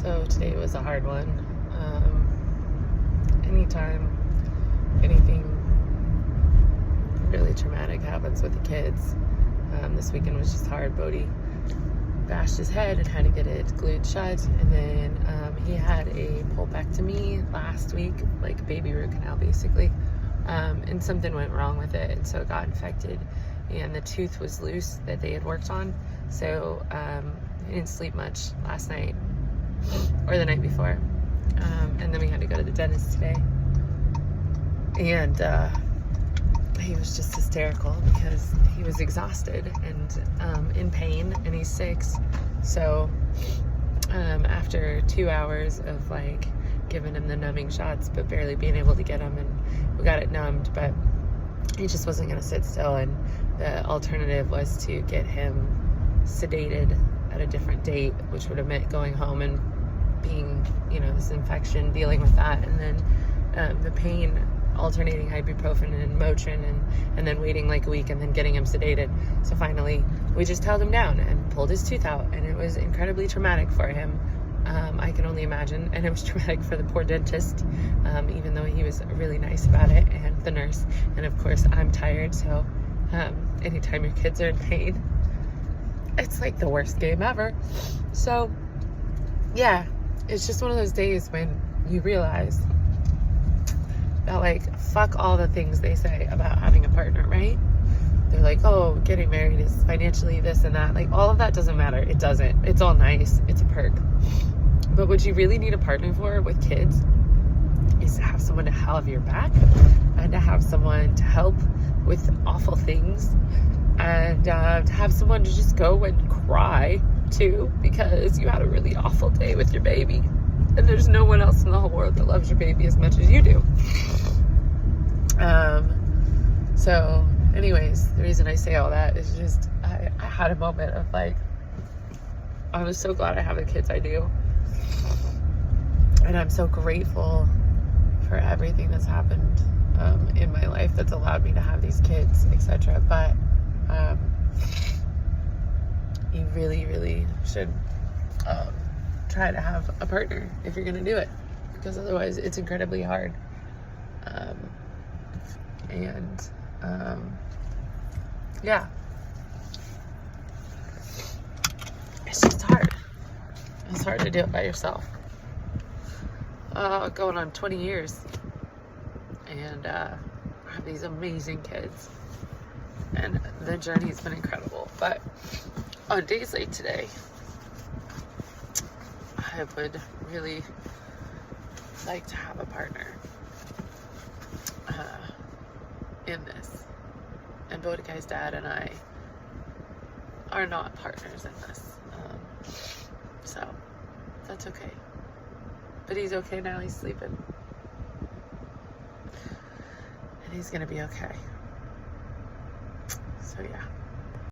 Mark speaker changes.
Speaker 1: So today was a hard one. Anytime anything really traumatic happens with the kids, this weekend was just hard. Bodie bashed his head and had to get it glued shut, and then he had a pulpectomy last week, like a baby root canal basically, and something went wrong with it, and so it got infected, and the tooth was loose that they had worked on, so I didn't sleep much last night or the night before, and then we had to go to the dentist today, and he was just hysterical because he was exhausted and in pain, and he's 6. So after 2 hours of like giving him the numbing shots but barely being able to get him, and we got it numbed, but he just wasn't going to sit still, and the alternative was to get him sedated at a different date, which would have meant going home and being, this infection, dealing with that, and then the pain, alternating ibuprofen and Motrin, and then waiting like a week and then getting him sedated. So finally we just held him down and pulled his tooth out, and it was incredibly traumatic for him. I can only imagine, and it was traumatic for the poor dentist, even though he was really nice about it, and the nurse, and of course I'm tired, so anytime your kids are in pain, it's like the worst game ever. So yeah, it's just one of those days when you realize that, like, fuck all the things they say about having a partner, right? They're like, oh, getting married is financially this and that. Like, all of that doesn't matter. It doesn't. It's all nice. It's a perk. But what you really need a partner for with kids is to have someone to have your back, and to have someone to help with awful things, and to have someone to just go and cry to because you had a really awful day with your baby, and there's no one else in the whole world that loves your baby as much as you do. So anyways, the reason I say all that is just I had a moment of like, I was so glad I have the kids I do, and I'm so grateful for everything that's happened in my life that's allowed me to have these kids, etc. But you really, really should try to have a partner if you're gonna do it, because otherwise it's incredibly hard. Yeah, it's just hard. It's hard to do it by yourself. Going on 20 years, and I have these amazing kids, and the journey's been incredible. But on days like today, I would really like to have a partner in this. And Bodikai's dad and I are not partners in this. So that's okay. But he's okay now. He's sleeping. And he's gonna be okay. So yeah.